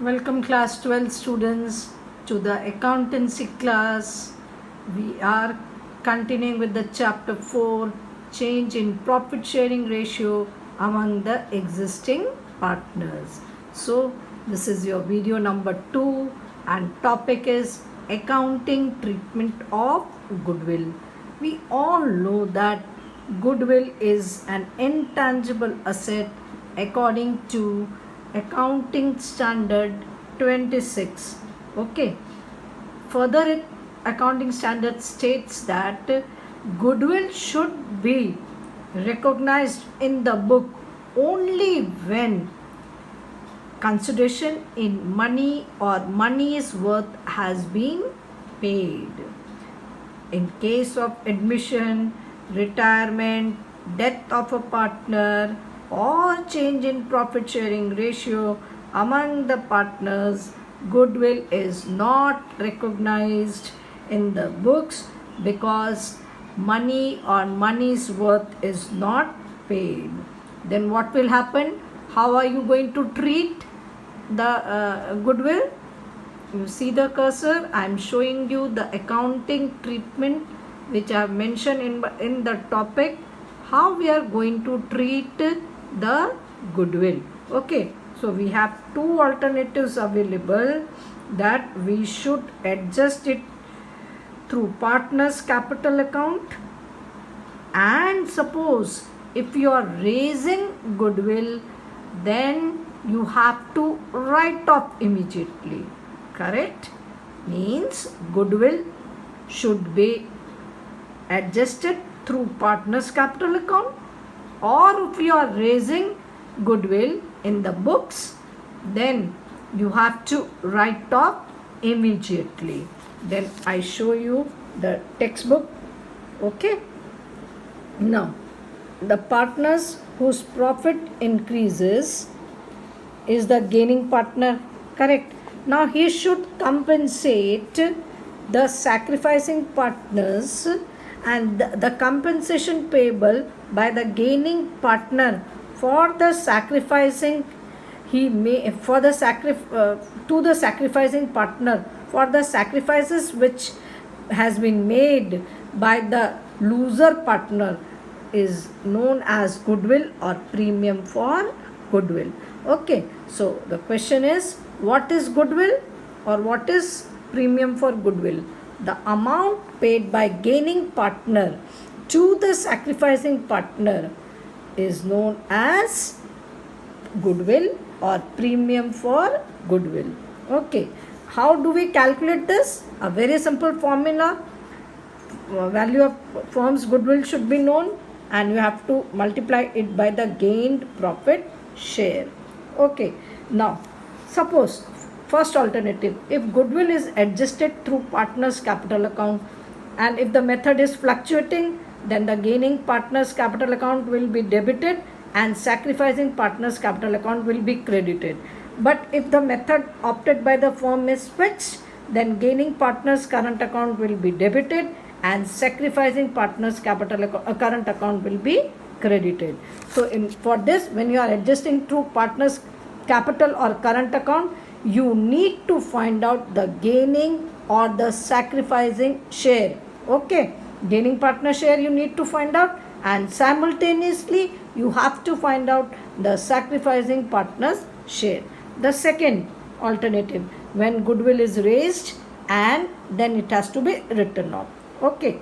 Welcome class 12 students to the accountancy class. We are continuing with the chapter 4, change in profit sharing ratio among the existing partners. So this is your video number 2 and topic is accounting treatment of goodwill. We all know that goodwill is an intangible asset according to accounting standard 26. Okay, further it accounting standard states that goodwill should be recognized in the book only when consideration in money or money's worth has been paid. In case of admission, retirement, death of a partner, or change in profit sharing ratio among the partners, goodwill is not recognized in the books because money or money's worth is not paid. Then what will happen? How are you going to treat the goodwill? You see the cursor, I am showing you the accounting treatment which I have mentioned in the topic, how we are going to treat the goodwill. Okay, so we have two alternatives available, that we should adjust it through partners capital account, and suppose if you are raising goodwill, then you have to write off immediately. Correct? Means goodwill should be adjusted through partners capital account, or if you are raising goodwill in the books, then you have to write off immediately. Then I show you the textbook. Okay, now the partners whose profit increases is the gaining partner. Correct? Now he should compensate the sacrificing partners, and the compensation payable by the gaining partner for the sacrificing he may for the to the sacrificing partner for the sacrifices which has been made by the loser partner is known as goodwill or premium for goodwill. Okay, so the question is, what is goodwill or what is premium for goodwill? The amount paid by gaining partner to the sacrificing partner is known as goodwill or premium for goodwill. Okay, how do we calculate this? A very simple formula. Value of firm's goodwill should be known, and you have to multiply it by the gained profit share. Okay, now suppose first alternative, if goodwill is adjusted through partners capital account, and if the method is fluctuating, then the gaining partners capital account will be debited and sacrificing partners capital account will be credited. But if the method opted by the firm is switched, then gaining partners current account will be debited and sacrificing partners capital current account will be credited. So for this, when you are adjusting through partners capital or current account, you need to find out the gaining or the sacrificing share. Okay, gaining partner share you need to find out, and simultaneously you have to find out the sacrificing partner's share. The second alternative, when goodwill is raised and then it has to be written off. Okay,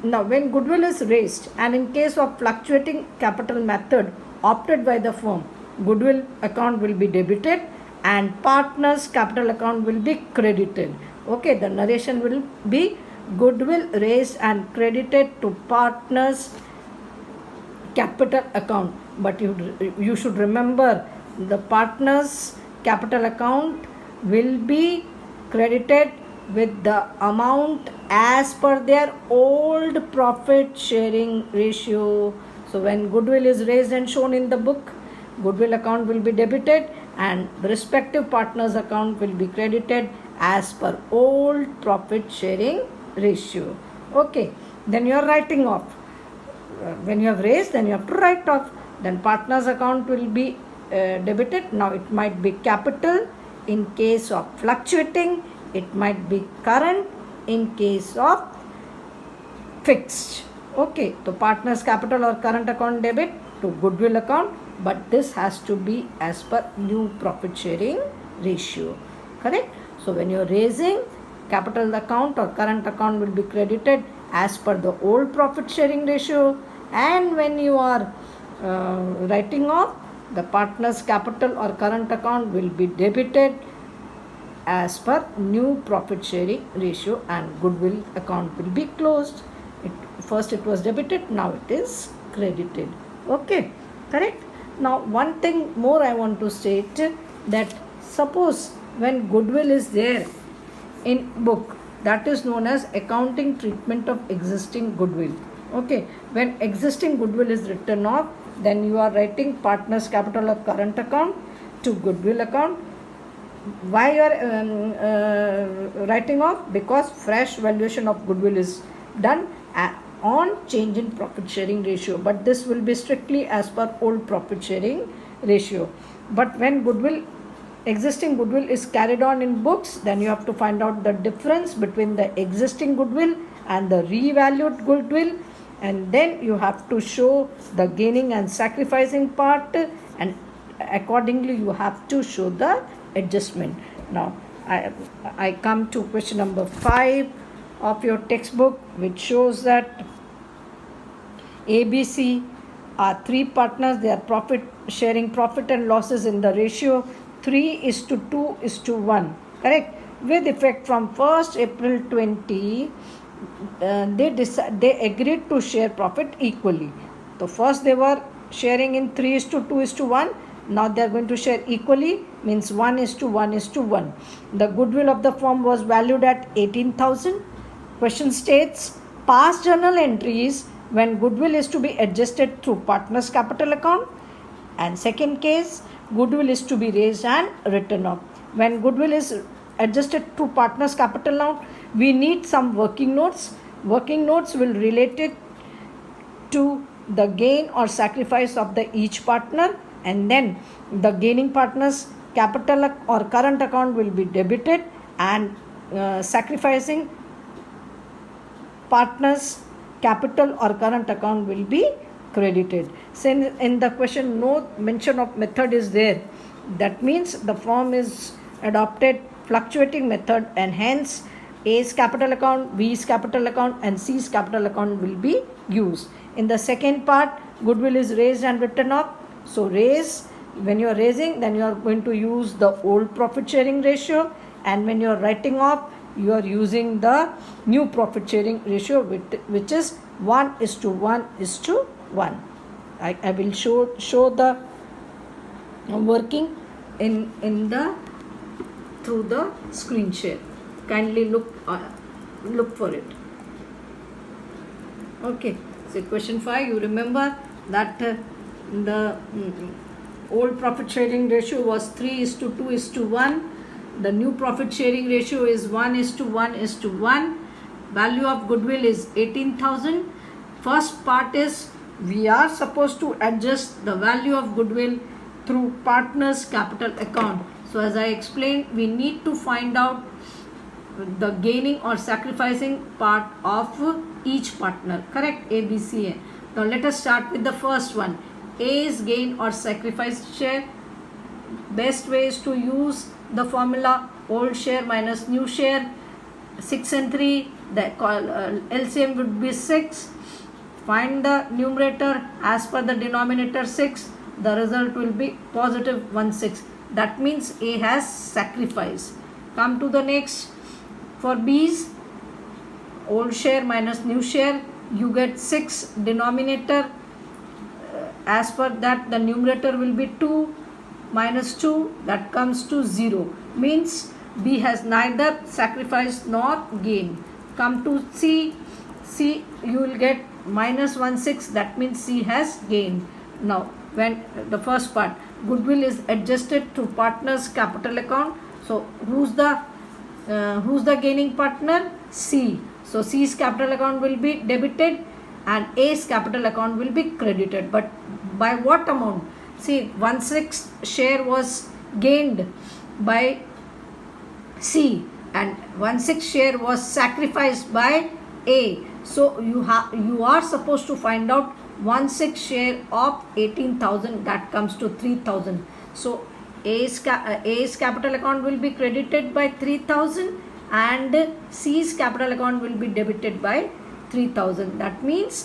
now when goodwill is raised and in case of fluctuating capital method opted by the firm, goodwill account will be debited and partners capital account will be credited. Okay, the narration will be goodwill raised and credited to partners capital account, but you should remember the partners capital account will be credited with the amount as per their old profit sharing ratio. So when goodwill is raised and shown in the book, goodwill account will be debited and the respective partners account will be credited as per old profit sharing ratio. Okay, then you are writing off. When you have raised, then you have to write off. Then partners account will be debited. Now it might be capital, In case of fluctuating, it might be current. In case of fixed. Okay, so partner's capital or current account debit to goodwill account, but this has to be as per new profit sharing ratio. Correct? So when you're raising, capital account or current account will be credited as per the old profit sharing ratio, and when you are writing off, the partner's capital or current account will be debited as per new profit sharing ratio, and goodwill account will be closed. First it was debited, now it is credited. Okay, correct? Now one thing more I want to state, that suppose when goodwill is there in book, that is known as accounting treatment of existing goodwill. Okay, when existing goodwill is written off, then you are writing partner's capital or current account to goodwill account. Why you are writing off? Because fresh valuation of goodwill is done on change in profit sharing ratio, but this will be strictly as per old profit sharing ratio. But when existing goodwill is carried on in books, then you have to find out the difference between the existing goodwill and the revalued goodwill, and then you have to show the gaining and sacrificing part, and accordingly you have to show the adjustment. Now I come to question number 5 of your textbook, which shows that ABC are 3 partners. They are sharing profit and losses in the ratio 3:2:1. Correct? With effect from 1st April 20, they agreed to share profit equally. So first they were sharing in 3:2:1. Now they are going to share equally, means 1:1:1. The goodwill of the firm was valued at 18,000. Question states past journal entries when goodwill is to be adjusted through partner's capital account, and second case, goodwill is to be raised and written off. When goodwill is adjusted through partner's capital account, we need some working notes. Working notes will relate it to the gain or sacrifice of the each partner, and then the gaining partner's capital or current account will be debited, and sacrificing partner's capital or current account will be credited. Since in the question no mention of method is there, that means the firm is adopted fluctuating method, and hence A's capital account, B's capital account, and C's capital account will be used. In the second part, goodwill is raised and written off. So when you are raising, then you are going to use the old profit sharing ratio, and when you are writing off, you are using the new profit sharing ratio, which is 1:1:1. I will show the working in the through the screen share. Kindly look for it. Okay, so question 5, you remember that the old profit sharing ratio was 3:2:1. The new profit sharing ratio is 1:1:1. Value of goodwill is 18,000. First part is we are supposed to adjust the value of goodwill through partner's capital account. So as I explained, we need to find out the gaining or sacrificing part of each partner. Correct? A, B, C, A. Now let us start with the first one. A's gain or sacrifice share. Best way is to use the formula old share minus new share. 6 and 3, the LCM would be 6. Find the numerator as per the denominator 6. The result will be positive 16. That means A has sacrificed. Come to the next. For B's, old share minus new share, you get 6 denominator. As per that, the numerator will be 2 minus 2, that comes to 0. Means B has neither sacrificed nor gained. Come to C, you will get minus 16, that means C has gained. Now, when the first part, goodwill is adjusted to partner's capital account. So, who's the gaining partner? C. So, C's capital account will be debited and A's capital account will be credited. But by what amount? See, 1/6 share was gained by C, and 1/6 share was sacrificed by A. So you are supposed to find out 1/6 share of 18,000, that comes to 3,000. So A's capital account will be credited by 3,000 and C's capital account will be debited by 3,000. That means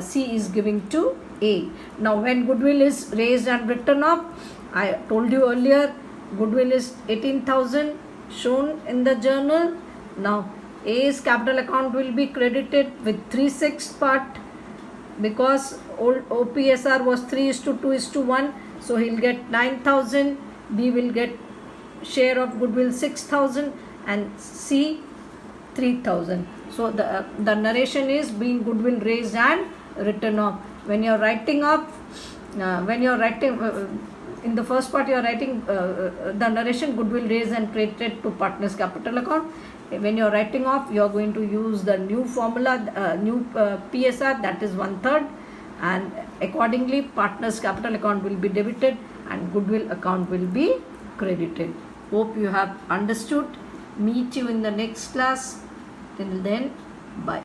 C is giving to A. Now when goodwill is raised and written off, I told you earlier, goodwill is 18,000 shown in the journal. Now A's capital account will be credited with 3/6 part, because old OPSR was 3:2:1, so he'll get 9,000. B will get share of goodwill 6,000 and C 3,000. So the narration is being goodwill raised and written off. When you're writing off, in the first part you are writing the narration goodwill raised and credited to partner's capital account. When you are writing off, you are going to use the new formula, new PSR, that is 1/3, and accordingly partner's capital account will be debited and goodwill account will be credited. Hope you have understood. Meet you in the next class. Till then, bye.